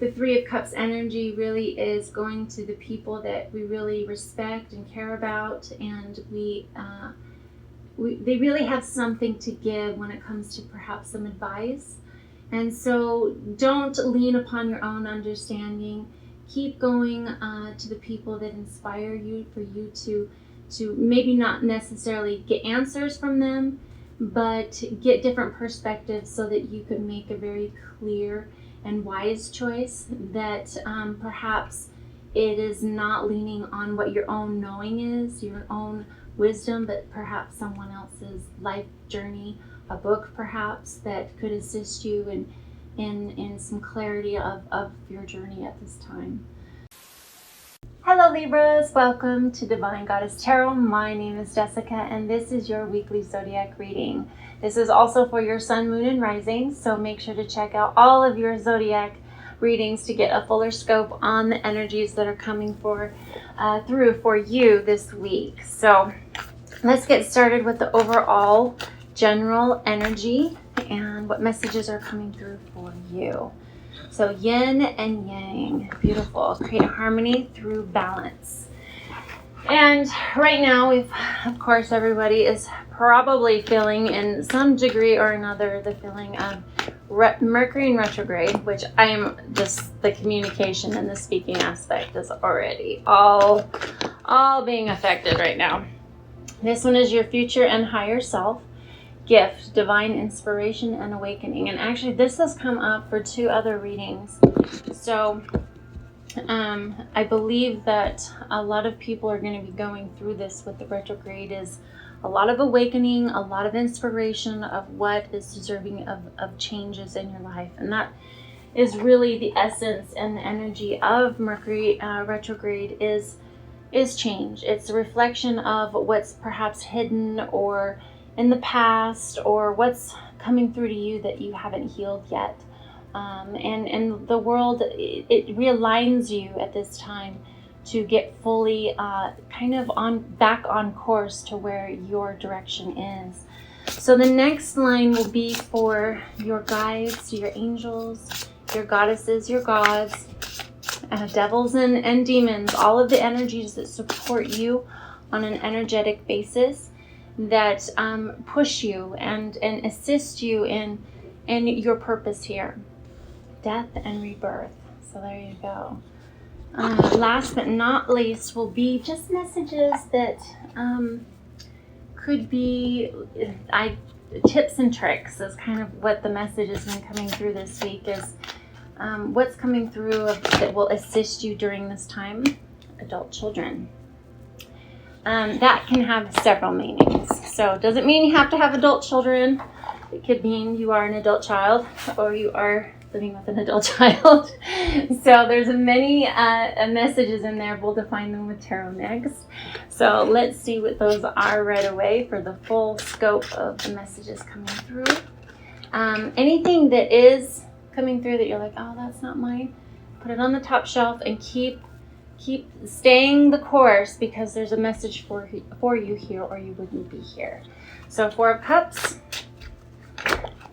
the Three of Cups energy really is going to the people that we really respect and care about, and they really have something to give when it comes to perhaps some advice. And so don't lean upon your own understanding. Keep going to the people that inspire you, for you to maybe not necessarily get answers from them, but get different perspectives so that you can make a very clear and wise choice that perhaps it is not leaning on what your own knowing is, your own wisdom, but perhaps someone else's life journey, a book perhaps that could assist you in some clarity of your journey at this time. Hello Libras, welcome to Divine Goddess Tarot. My name is Jessica and this is your weekly zodiac reading. This is also for your sun, moon, and rising, so make sure to check out all of your zodiac readings to get a fuller scope on the energies that are coming through for you this week. So let's get started with the overall general energy and what messages are coming through for you. So yin and yang, beautiful. Create a harmony through balance. And right now, of course, everybody is probably feeling in some degree or another the feeling of Mercury in retrograde, which I am just, the communication and the speaking aspect is already all being affected right now. This one is your future and higher self. Gift, divine inspiration, and awakening. And actually this has come up for two other readings. So I believe that a lot of people are going to be going through this with the retrograde, is a lot of awakening, a lot of inspiration of what is deserving of changes in your life. And that is really the essence and the energy of Mercury retrograde is change. It's a reflection of what's perhaps hidden or in the past, or what's coming through to you that you haven't healed yet. And the world, it realigns you at this time to get fully back on course to where your direction is. So the next line will be for your guides, your angels, your goddesses, your gods, devils and demons, all of the energies that support you on an energetic basis, that push you and assist you in your purpose here. Death and rebirth. So there you go. Last but not least will be just messages that could be tips and tricks, is kind of what the message has been coming through this week, is what's coming through that will assist you during this time. Adult children. That can have several meanings. So it doesn't mean you have to have adult children. It could mean you are an adult child or you are living with an adult child. So there's many messages in there. We'll define them with tarot next. So let's see what those are right away for the full scope of the messages coming through. Anything that is coming through that you're like, oh, that's not mine, put it on the top shelf and keep staying the course, because there's a message for you here, or you wouldn't be here. So Four of Cups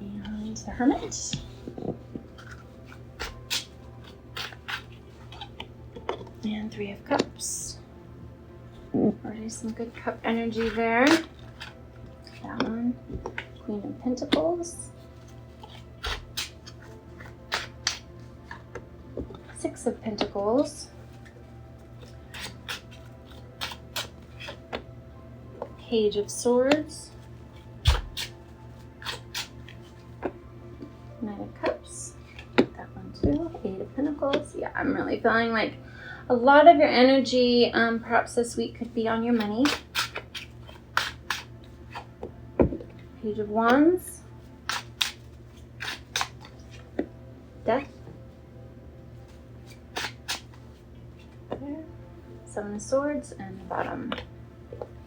and the Hermit. And Three of Cups. Already some good cup energy there. That one. Queen of Pentacles. Six of Pentacles. Page of Swords, Knight of Cups, that one too, Eight of Pentacles. Yeah, I'm really feeling like a lot of your energy perhaps this week could be on your money. Page of Wands, Death, there. Seven of Swords, and the bottom.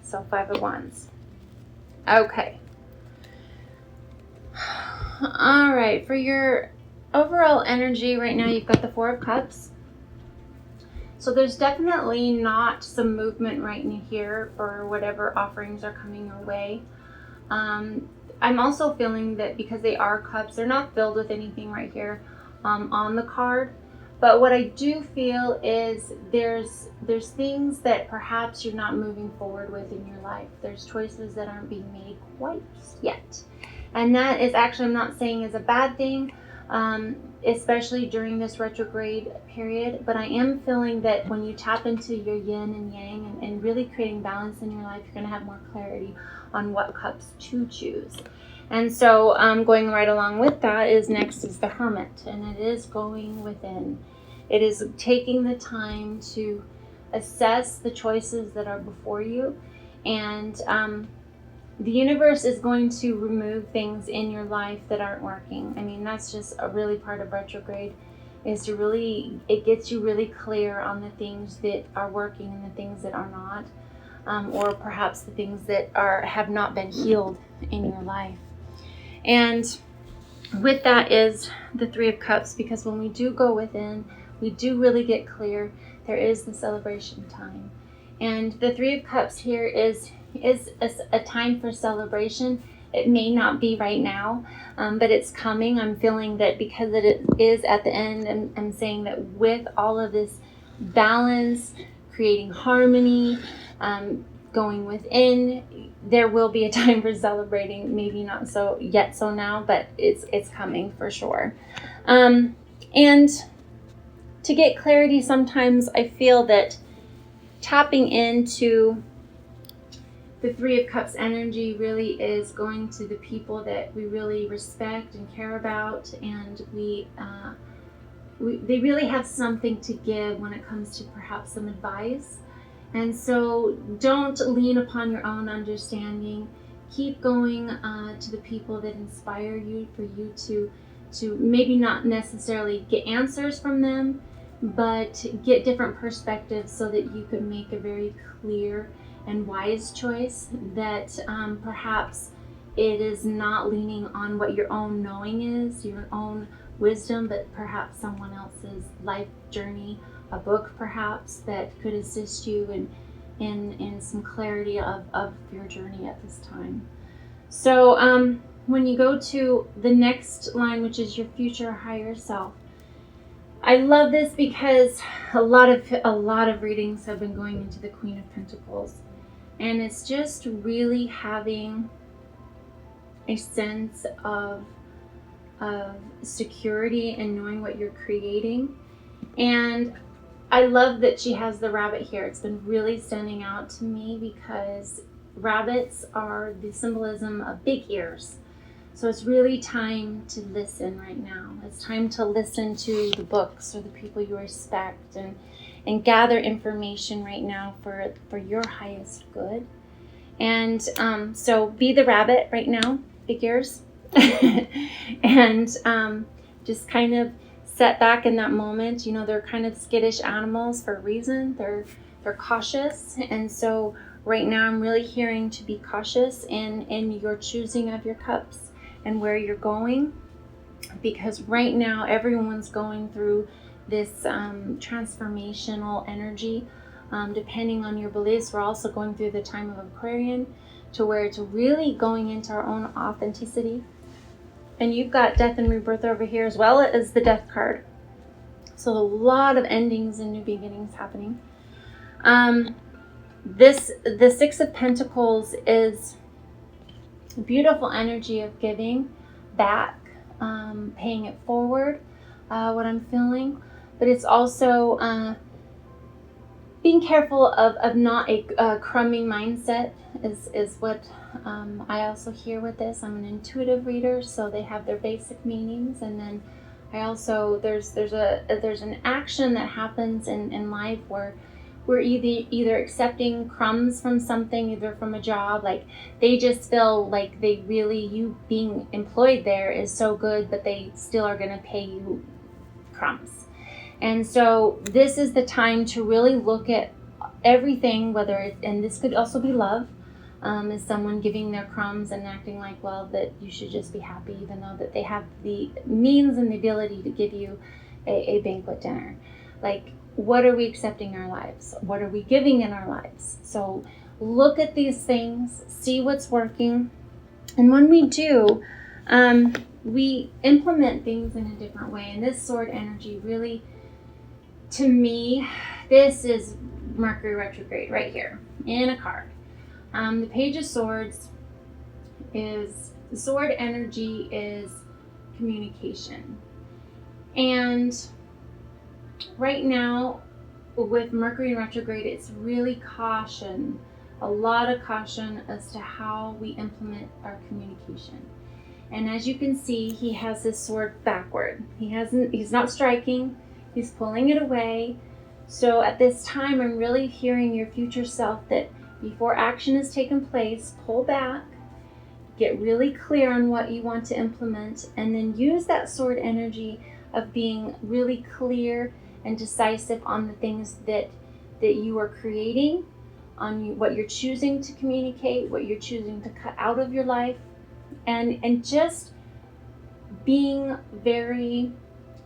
So Five of Wands. Okay. All right. For your overall energy right now, you've got the Four of Cups. So there's definitely not some movement right in here for whatever offerings are coming your way. I'm also feeling that because they are cups, they're not filled with anything right here on the card, But what I do feel is there's things that perhaps you're not moving forward with in your life. There's choices that aren't being made quite yet. And that is actually, I'm not saying is a bad thing, especially during this retrograde period. But I am feeling that when you tap into your yin and yang and really creating balance in your life, you're going to have more clarity on what cups to choose. And so going right along with that is next is the Hermit, and it is going within. It is taking the time to assess the choices that are before you, and the universe is going to remove things in your life that aren't working. I mean, that's just a really part of retrograde, is to really, it gets you really clear on the things that are working and the things that are not, or perhaps the things that have not been healed in your life. And with that is the Three of Cups, because when we do go within, we do really get clear. There is the celebration time. And the Three of Cups here is a time for celebration. It may not be right now, but it's coming. I'm feeling that because it is at the end, and I'm saying that with all of this balance, creating harmony, going within, there will be a time for celebrating. Maybe not so now, but it's coming for sure. And to get clarity, sometimes I feel that tapping into the Three of Cups energy really is going to the people that we really respect and care about, and they really have something to give when it comes to perhaps some advice. And so don't lean upon your own understanding. Keep going to the people that inspire you, for you to maybe not necessarily get answers from them, but get different perspectives so that you can make a very clear and wise choice that perhaps it is not leaning on what your own knowing is, your own wisdom, but perhaps someone else's life journey, a book perhaps that could assist you in some clarity of your journey at this time. So when you go to the next line, which is your future higher self, I love this because a lot of readings have been going into the Queen of Pentacles, and it's just really having a sense of security and knowing what you're creating. And I love that she has the rabbit here. It's been really standing out to me because rabbits are the symbolism of big ears. So it's really time to listen right now. It's time to listen to the books or the people you respect and gather information right now for your highest good. And so be the rabbit right now, big ears, and just kind of set back in that moment. You know, they're kind of skittish animals for a reason. They're cautious, and so right now I'm really hearing to be cautious in your choosing of your cups and where you're going, because right now everyone's going through this transformational energy. Depending on your beliefs, we're also going through the time of Aquarian, to where it's really going into our own authenticity. And you've got death and rebirth over here, as well as the death card. So a lot of endings and new beginnings happening. The Six of Pentacles is a beautiful energy of giving back, paying it forward, what I'm feeling. But it's also being careful of not a crumbing mindset is what I also hear with this. I'm an intuitive reader, so they have their basic meanings, and then I also there's an action that happens in life where we're either accepting crumbs from something, either from a job, like they just feel like you being employed there is so good, but they still are going to pay you crumbs. And so this is the time to really look at everything, and this could also be love, is someone giving their crumbs and acting like, well, that you should just be happy, even though that they have the means and the ability to give you a banquet dinner. Like, what are we accepting in our lives? What are we giving in our lives? So look at these things, see what's working. And when we do, we implement things in a different way. And this sword energy really To me, this is Mercury retrograde right here in a card. The Page of Swords is, the sword energy is communication. And right now, with Mercury in retrograde, it's really caution, a lot of caution as to how we implement our communication. And as you can see, he has his sword backward. He's not striking, he's pulling it away. So at this time, I'm really hearing your future self that before action has taken place, pull back, get really clear on what you want to implement, and then use that sword energy of being really clear and decisive on the things that you are creating, on what you're choosing to communicate, what you're choosing to cut out of your life, and just being very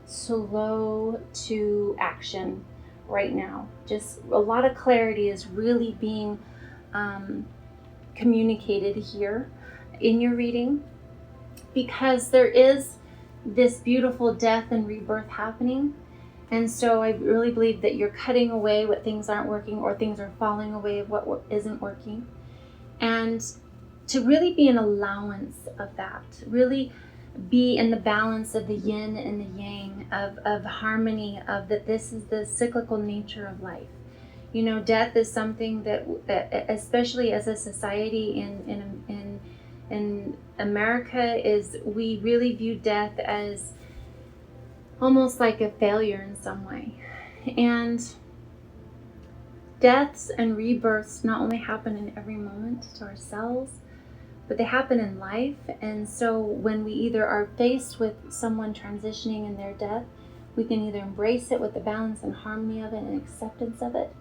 slow to action right now. Just a lot of clarity is really being communicated here in your reading, because there is this beautiful death and rebirth happening. And so I really believe that you're cutting away what things aren't working, or things are falling away of what isn't working. And to really be an allowance of that, really be in the balance of the yin and the yang, of harmony, of that this is the cyclical nature of life. You know, death is something that, especially as a society in America, is we really view death as almost like a failure in some way. And deaths and rebirths not only happen in every moment to ourselves, but they happen in life. And so when we either are faced with someone transitioning in their death, we can either embrace it with the balance and harmony of it and acceptance of it,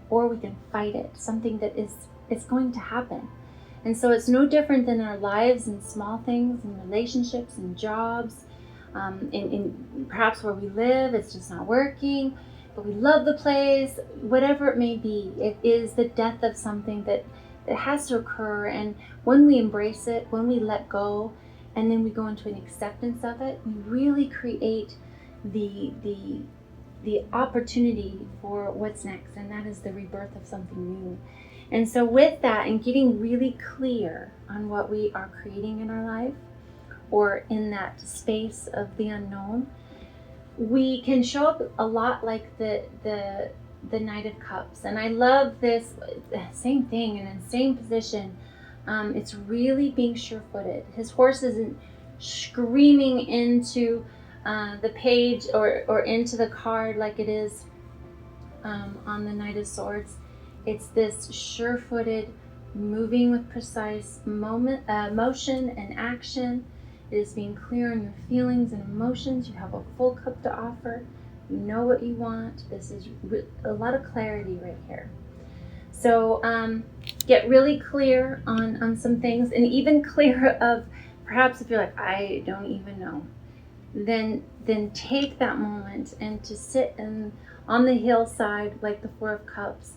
or we can fight it, something that is going to happen. And so it's no different than our lives and small things and relationships and jobs, in perhaps where we live, it's just not working, but we love the place, whatever it may be. It is the death of something that has to occur. And when we embrace it, when we let go, and then we go into an acceptance of it, we really create the opportunity for what's next, and that is the rebirth of something new. And so with that, and getting really clear on what we are creating in our life, or in that space of the unknown, we can show up a lot like the Knight of Cups. And I love this, same thing, in the same position. It's really being sure-footed. His horse isn't screaming into the page or into the card like it is on the Knight of Swords. It's this sure-footed, moving with precise motion and action. It is being clear on your feelings and emotions. You have a full cup to offer. You know what you want. This is a lot of clarity right here. So get really clear on some things, and even clear of perhaps if you're like, I don't even know, then take that moment and to sit on the hillside like the Four of Cups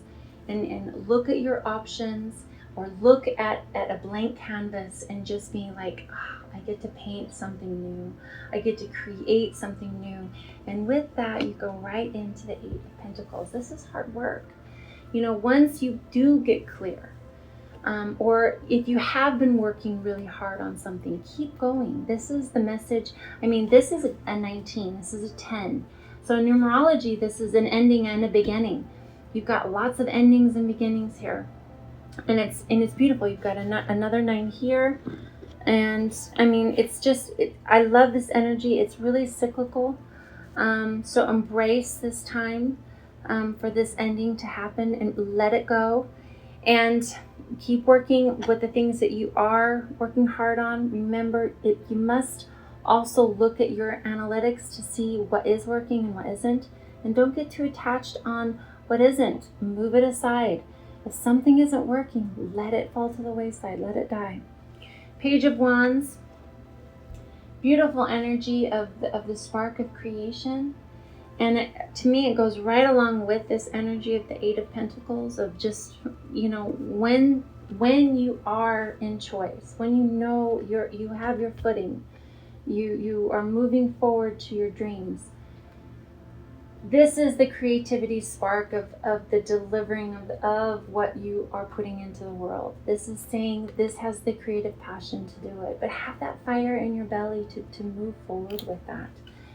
and look at your options, or look at a blank canvas and just be like, oh, I get to paint something new. I get to create something new. And with that, you go right into the Eight of Pentacles. This is hard work. You know, once you do get clear, or if you have been working really hard on something, keep going. This is the message. I mean, this is a 19, this is a 10. So in numerology, this is an ending and a beginning. You've got lots of endings and beginnings here. And it's beautiful. You've got another 9 here. And I mean, it's just, I love this energy. It's really cyclical. So embrace this time for this ending to happen, and let it go. And keep working with the things that you are working hard on. Remember, you must also look at your analytics to see what is working and what isn't. And don't get too attached on what isn't. Move it aside. If something isn't working, let it fall to the wayside. Let it die. Page of Wands. Beautiful energy of the spark of creation. And to me, it goes right along with this energy of the Eight of Pentacles, of just, you know, when you are in choice, when you know you have your footing, you are moving forward to your dreams. this is the creativity spark of the delivering of what you are putting into the world. This is saying this has the creative passion to do it, but have that fire in your belly to move forward with that.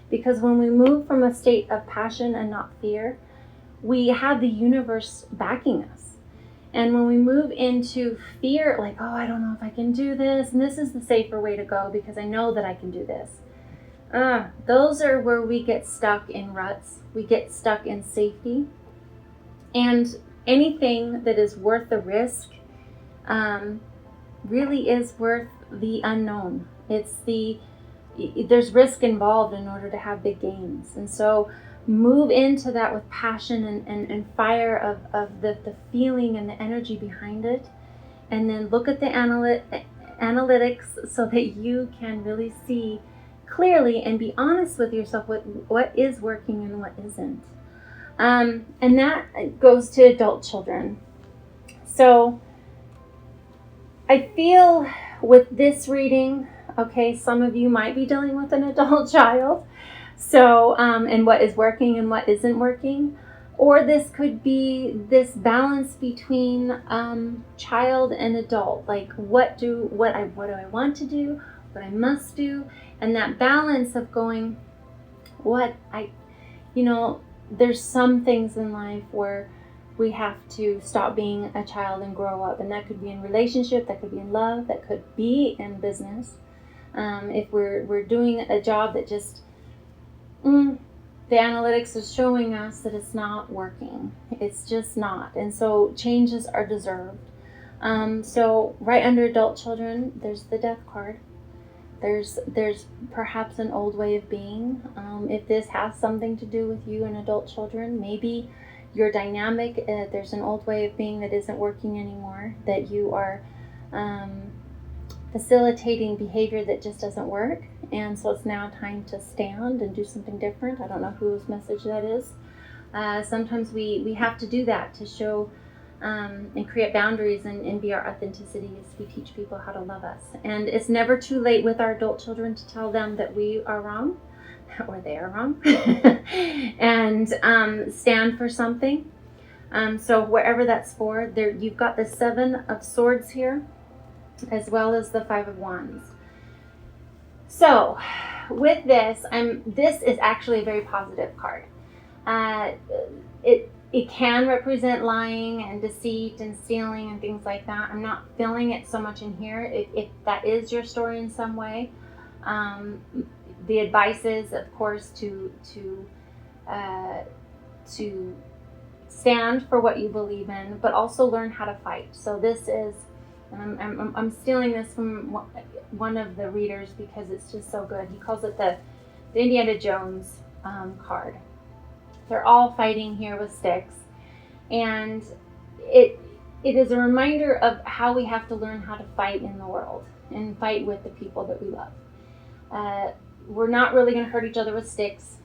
Because when we move from a state of passion and not fear, we have the universe backing us. And when we move into fear, like, oh, I don't know if I can do this, and this is the safer way to go because I know that I can do this. Those are where we get stuck in ruts. We get stuck in safety. And anything that is worth the risk really is worth the unknown. There's risk involved in order to have big gains. And so move into that with passion and fire of the feeling and the energy behind it. And then look at the analytics so that you can really see clearly and be honest with yourself what is working and what isn't. And that goes to adult children. So I feel with this reading, okay, some of you might be dealing with an adult child. So, and what is working and what isn't working. Or this could be this balance between child and adult. Like what do I want to do, what I must do, and that balance of going, there's some things in life where we have to stop being a child and grow up. And that could be in relationship, that could be in love, that could be in business. If we're doing a job that just, the analytics is showing us that it's not working. It's just not. And so changes are deserved. So right under adult children, there's the death card. There's perhaps an old way of being. If this has something to do with you and adult children, maybe your dynamic, there's an old way of being that isn't working anymore, that you are facilitating behavior that just doesn't work. And so it's now time to stand and do something different. I don't know whose message that is. Sometimes we have to do that to show and create boundaries and be our authenticity as we teach people how to love us. And it's never too late with our adult children to tell them that we are wrong or they are wrong and stand for something. So wherever that's for, there you've got the 7 of Swords here as well as the 5 of Wands. So with this, this is actually a very positive card. It can represent lying and deceit and stealing and things like that. I'm not feeling it so much in here. If that is your story in some way, the advice is, of course, to stand for what you believe in, but also learn how to fight. So this is, and I'm stealing this from one of the readers because it's just so good. He calls it the Indiana Jones card. They're all fighting here with sticks, and it is a reminder of how we have to learn how to fight in the world and fight with the people that we love. We're not really going to hurt each other with sticks,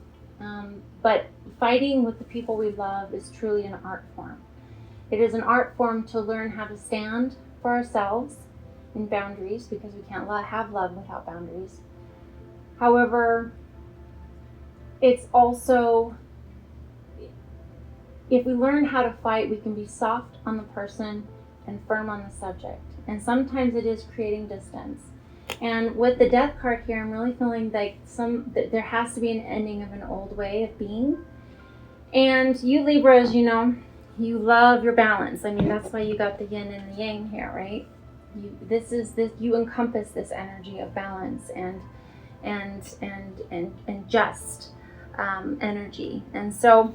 but fighting with the people we love is truly an art form. It is an art form to learn how to stand for ourselves in boundaries, because we can't have love without boundaries. However, it's also, if we learn how to fight, we can be soft on the person and firm on the subject. And sometimes it is creating distance. And with the death card here, I'm really feeling like there has to be an ending of an old way of being. And you Libras, you love your balance. I mean, that's why you got the yin and the yang here, right? You encompass this energy of balance and just energy. And so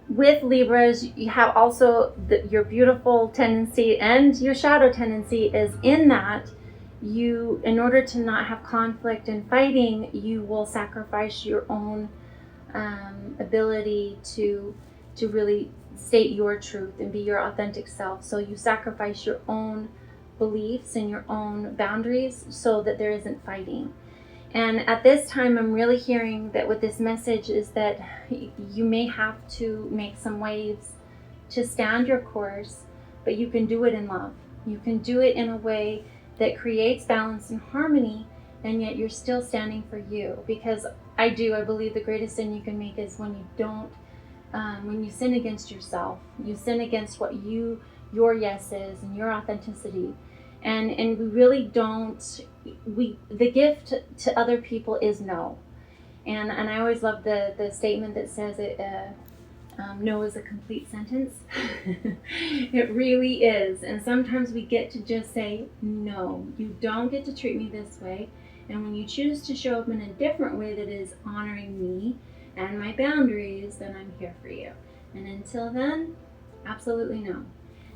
with Libras, you have also your beautiful tendency and your shadow tendency is in that in order to not have conflict and fighting, you will sacrifice your own ability to really state your truth and be your authentic self. So you sacrifice your own beliefs and your own boundaries so that there isn't fighting. And at this time, I'm really hearing that with this message is that you may have to make some waves to stand your course, but you can do it in love. You can do it in a way that creates balance and harmony, and yet you're still standing for you. Because I do. I believe the greatest sin you can make is when you don't, when you sin against yourself. You sin against what your yes is and your authenticity. And we really don't, the gift to other people is no. And I always love the statement that says it, no is a complete sentence. It really is. And sometimes we get to just say, no, you don't get to treat me this way. And when you choose to show up in a different way that is honoring me and my boundaries, then I'm here for you. And until then, absolutely no.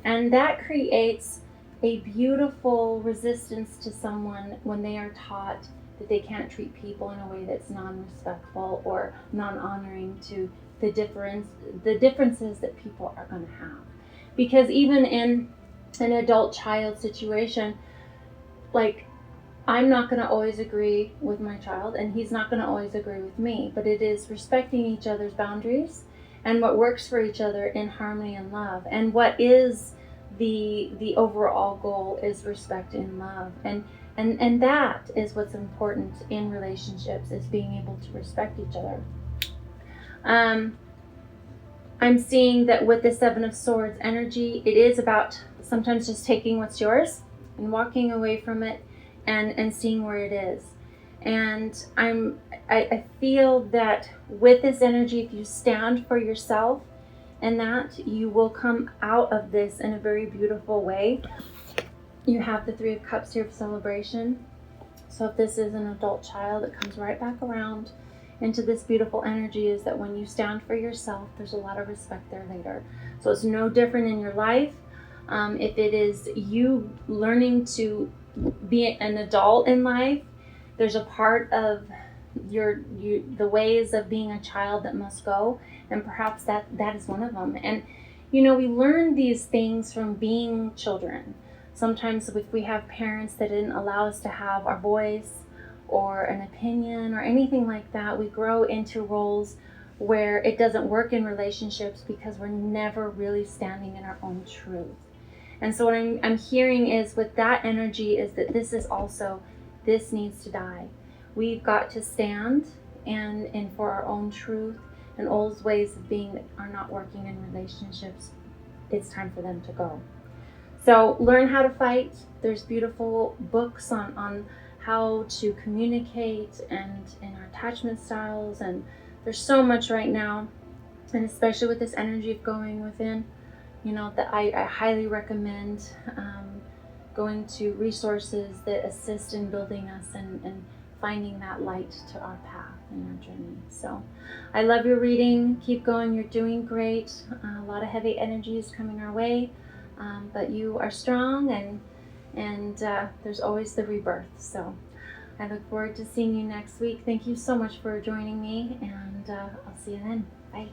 And that creates a beautiful resistance to someone when they are taught that they can't treat people in a way that's non-respectful or non-honoring to the differences that people are going to have. Because even in an adult child situation, like, I'm not going to always agree with my child, and he's not going to always agree with me, but it is respecting each other's boundaries and what works for each other in harmony and love. And what is the overall goal is respect and love. And that is what's important in relationships, is being able to respect each other. I'm seeing that with the Seven of Swords energy, it is about sometimes just taking what's yours and walking away from it and seeing where it is. And I feel that with this energy, if you stand for yourself and that, you will come out of this in a very beautiful way. You have the Three of Cups here for celebration. So if this is an adult child, it comes right back around into this beautiful energy, is that when you stand for yourself, there's a lot of respect there later. So it's no different in your life. If it is you learning to be an adult in life, there's a part of the ways of being a child that must go, and perhaps that is one of them. And we learn these things from being children. Sometimes if we have parents that didn't allow us to have our voice or an opinion or anything like that, we grow into roles where it doesn't work in relationships because we're never really standing in our own truth. And so what I'm hearing is, with that energy, is that this needs to die. We've got to stand and for our own truth, and old ways of being that are not working in relationships, it's time for them to go. So learn how to fight. There's beautiful books on how to communicate and in our attachment styles, and there's so much right now, and especially with this energy of going within, that I highly recommend going to resources that assist in building us and finding that light to our path and our journey. So I love your reading. Keep going. You're doing great. A lot of heavy energy is coming our way, but you are strong, and there's always the rebirth. So I look forward to seeing you next week. Thank you so much for joining me, and I'll see you then. Bye.